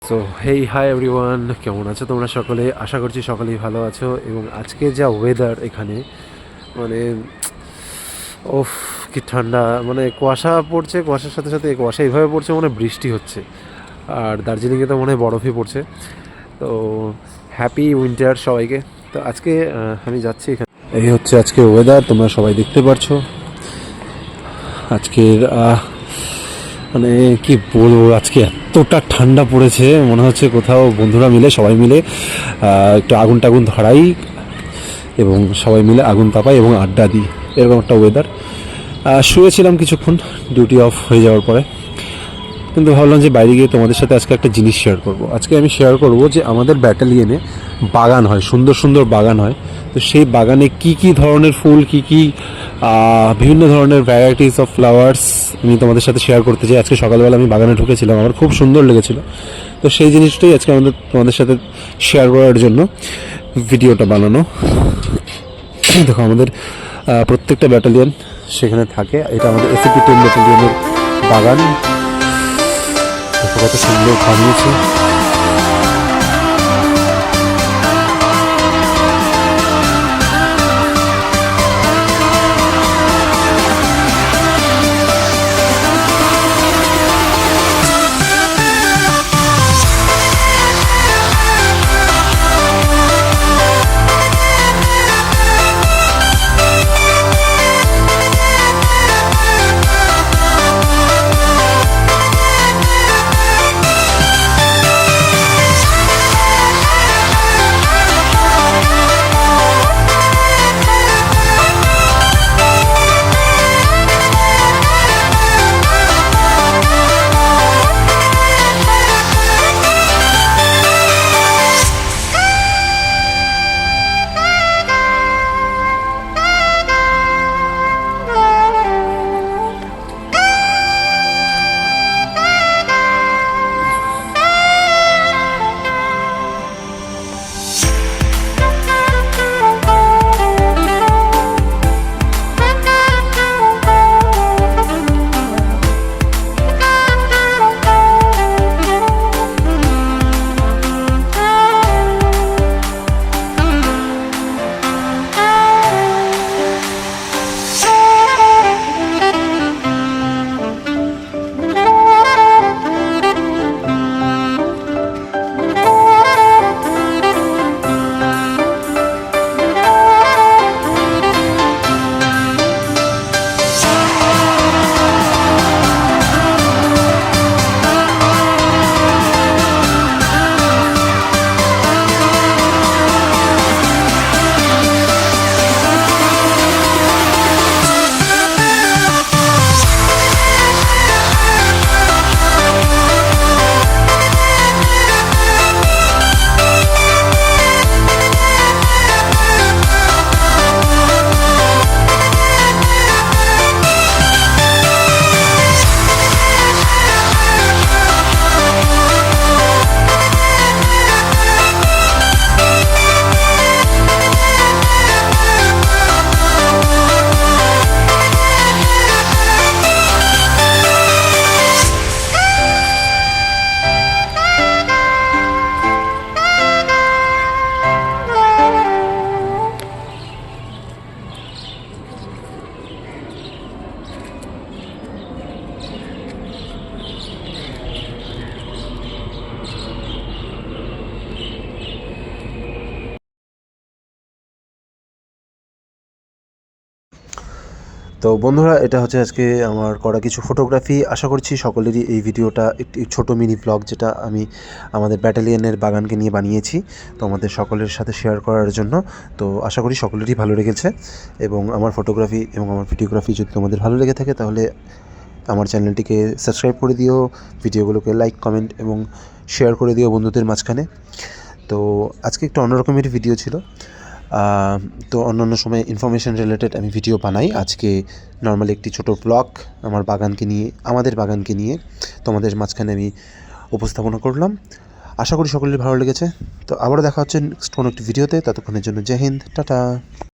So hey hi everyone, কেমন আছো তোমরা সকলে? আশা করছি সকলেই ভালো আছো। এবং আজকে যা ওয়েদার এখানে, মানে ওফ, কি ঠান্ডা! মানে কুয়াশা পড়ছে, কুয়াশার সাথে সাথে কুয়াশা এইভাবে পড়ছে মানে বৃষ্টি হচ্ছে। আর দার্জিলিংয়ে তো মনে হয় বরফই পড়ছে। তো হ্যাপি উইন্টার সবাইকে। তো আজকে আমি যাচ্ছি এখানে। এই হচ্ছে আজকে ওয়েদার, তোমরা সবাই দেখতে পারছো। আজকের মানে কি বলবো, আজকে এতটা ঠান্ডা পড়েছে, মনে হচ্ছে কোথাও বন্ধুরা মিলে সবাই মিলে একটু আগুন টাগুন ধরাই এবং সবাই মিলে আগুন তাপাই এবং আড্ডা দিই, এরকম একটা ওয়েদার। শুয়েছিলাম কিছুক্ষণ ডিউটি অফ হয়ে যাওয়ার পরে, কিন্তু ভাবলাম যে বাইরে গিয়ে তোমাদের সাথে আজকে একটা জিনিস শেয়ার করব। আজকে আমি শেয়ার করব যে আমাদের ব্যাটালিয়নে বাগান হয়, সুন্দর সুন্দর বাগান হয়। তো সেই বাগানে কি কি ধরনের ফুল, কি কি বিভিন্ন ধরনের ভ্যারাইটিস অফ ফ্লাওয়ার্স আমি তোমাদের সাথে শেয়ার করতে চাই। আজকে সকালবেলা আমি বাগানে ঢুকেছিলাম, আমার খুব সুন্দর লেগেছিল। তো সেই জিনিসটাই আজকে তোমাদের সাথে শেয়ার করার জন্য ভিডিওটা বানানো। দেখো, আমাদের প্রত্যেকটা ব্যাটালিয়ন সেখানে থাকে। এটা আমাদের এসিপি 10 ব্যাটালিয়নের বাগান। কত সুন্দর বানিয়েছে। তো বন্ধুরা, এটা হচ্ছে আজকে আমার করা কিছু ফটোগ্রাফি। আশা করছি সকলেরই এই ভিডিওটা একটি ছোটো মিনি ব্লগ, যেটা আমি আমাদের ব্যাটালিয়নের বাগানকে নিয়ে বানিয়েছি তো আমাদের সকলের সাথে শেয়ার করার জন্য। তো আশা করি সকলেরই ভালো লেগেছে। এবং আমার ফটোগ্রাফি এবং আমার ভিডিওগ্রাফি যদি তোমাদের ভালো লেগে থাকে, তাহলে আমার চ্যানেলটিকে সাবস্ক্রাইব করে দিও, ভিডিওগুলোকে লাইক, কমেন্ট এবং শেয়ার করে দিও বন্ধুদের মাঝখানে। তো আজকে একটু অন্যরকমের ভিডিও ছিল। তো অন্যান্য সময় ইনফরমেশন রিলেটেড আমি ভিডিও বানাই। আজকে নর্মালি একটি ছোটো ব্লগ আমার বাগানকে নিয়ে, আমাদের বাগানকে নিয়ে তোমাদের মাঝখানে আমি উপস্থাপনা করলাম। আশা করি সকলের ভালো লেগেছে। তো আবারও দেখা হচ্ছে নেক্সট কোনো একটি ভিডিওতে। ততক্ষণের জন্য জয় হিন্দ, টাটা।